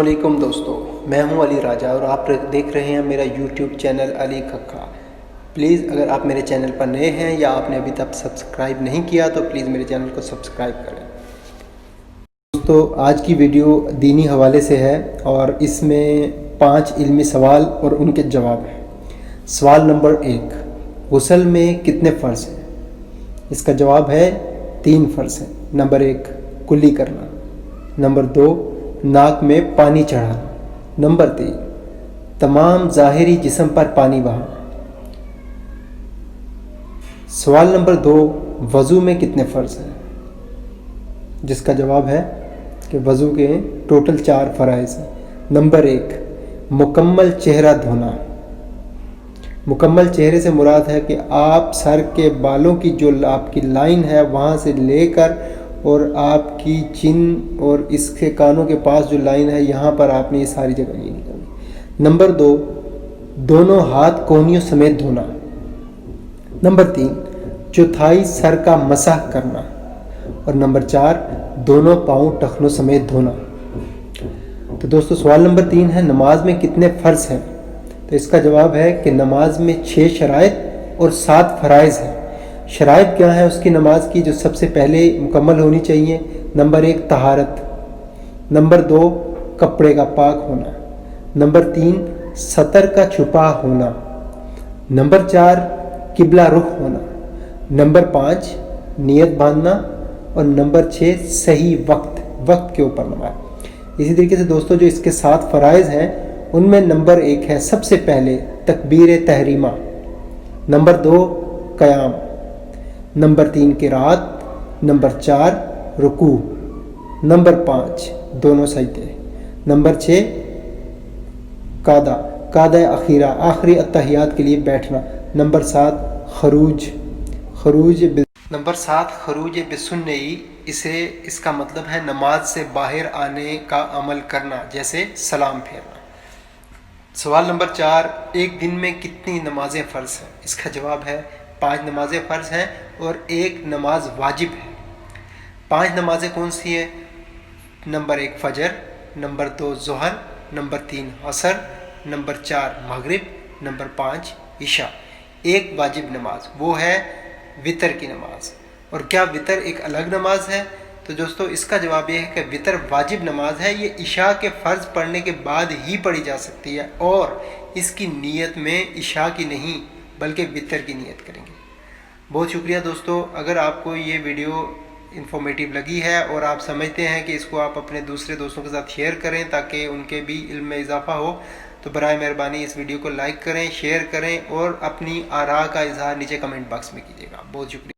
علیکم دوستو، میں ہوں علی راجہ اور آپ دیکھ رہے ہیں میرا یوٹیوب چینل علی کھکھا۔ پلیز اگر آپ میرے چینل پر نئے ہیں یا آپ نے ابھی تک سبسکرائب نہیں کیا تو پلیز میرے چینل کو سبسکرائب کریں۔ دوستو آج کی ویڈیو دینی حوالے سے ہے اور اس میں 5 علمی سوال اور ان کے جواب ہیں۔ سوال نمبر 1، غسل میں کتنے فرض ہیں؟ اس کا جواب ہے 3 فرض ہیں۔ نمبر 1، کلی کرنا۔ نمبر 2، ناک میں پانی چڑھانا۔ نمبر 3، تمام ظاہری جسم پر پانی بہانا۔ سوال نمبر 2، وضو میں کتنے فرض ہیں؟ جس کا جواب ہے کہ وضو کے ٹوٹل 4 فرائض ہیں۔ نمبر 1، مکمل چہرہ دھونا۔ مکمل چہرے سے مراد ہے کہ آپ سر کے بالوں کی جو آپ کی لائن ہے وہاں سے لے کر اور آپ کی چن اور اس کے کانوں کے پاس جو لائن ہے یہاں پر آپ نے یہ ساری جگہ یہ نکالنی۔ نمبر 2، دونوں ہاتھ کونیوں سمیت دھونا۔ نمبر 3، چوتھائی سر کا مسح کرنا۔ اور نمبر 4، دونوں پاؤں ٹخنوں سمیت دھونا۔ تو دوستو سوال نمبر 3 ہے، نماز میں کتنے فرض ہیں؟ تو اس کا جواب ہے کہ نماز میں 6 شرائط اور 7 فرائض ہیں۔ شرائط کیا ہیں اس کی نماز کی جو سب سے پہلے مکمل ہونی چاہیے؟ نمبر 1، طہارت۔ نمبر 2، کپڑے کا پاک ہونا۔ نمبر 3، سطر کا چھپا ہونا۔ نمبر 4، قبلہ رخ ہونا۔ نمبر 5، نیت باندھنا۔ اور نمبر 6، صحیح وقت کے اوپر نماز۔ اسی طریقے سے دوستو جو اس کے 7 فرائض ہیں ان میں نمبر 1 ہے سب سے پہلے تکبیر تحریمہ۔ نمبر 2، قیام۔ نمبر 3، قرات۔ نمبر 4، رکوع۔ نمبر 5، دونوں سجدے۔ نمبر 6، قعدہ اخیرہ، آخری اتحیات کے لیے بیٹھنا۔ نمبر 7، نمبر 7، خروج بسنئی۔ اس کا مطلب ہے نماز سے باہر آنے کا عمل کرنا، جیسے سلام پھیرنا۔ سوال نمبر 4، ایک دن میں کتنی نمازیں فرض ہیں؟ اس کا جواب ہے 5 نمازیں فرض ہیں اور 1 نماز واجب ہے۔ 5 نمازیں کون سی ہیں؟ نمبر 1، فجر۔ نمبر 2، ظہر۔ نمبر 3، عصر۔ نمبر 4، مغرب۔ نمبر 5، عشاء۔ 1 واجب نماز وہ ہے وتر کی نماز۔ اور کیا وتر ایک الگ نماز ہے؟ تو دوستو اس کا جواب یہ ہے کہ وتر واجب نماز ہے، یہ عشاء کے فرض پڑھنے کے بعد ہی پڑھی جا سکتی ہے اور اس کی نیت میں عشاء کی نہیں بلکہ وتر کی نیت کریں گے۔ بہت شکریہ دوستو، اگر آپ کو یہ ویڈیو انفارمیٹیو لگی ہے اور آپ سمجھتے ہیں کہ اس کو آپ اپنے دوسرے دوستوں کے ساتھ شیئر کریں تاکہ ان کے بھی علم میں اضافہ ہو، تو برائے مہربانی اس ویڈیو کو لائک کریں، شیئر کریں اور اپنی آراء کا اظہار نیچے کمنٹ باکس میں کیجیے گا۔ بہت شکریہ۔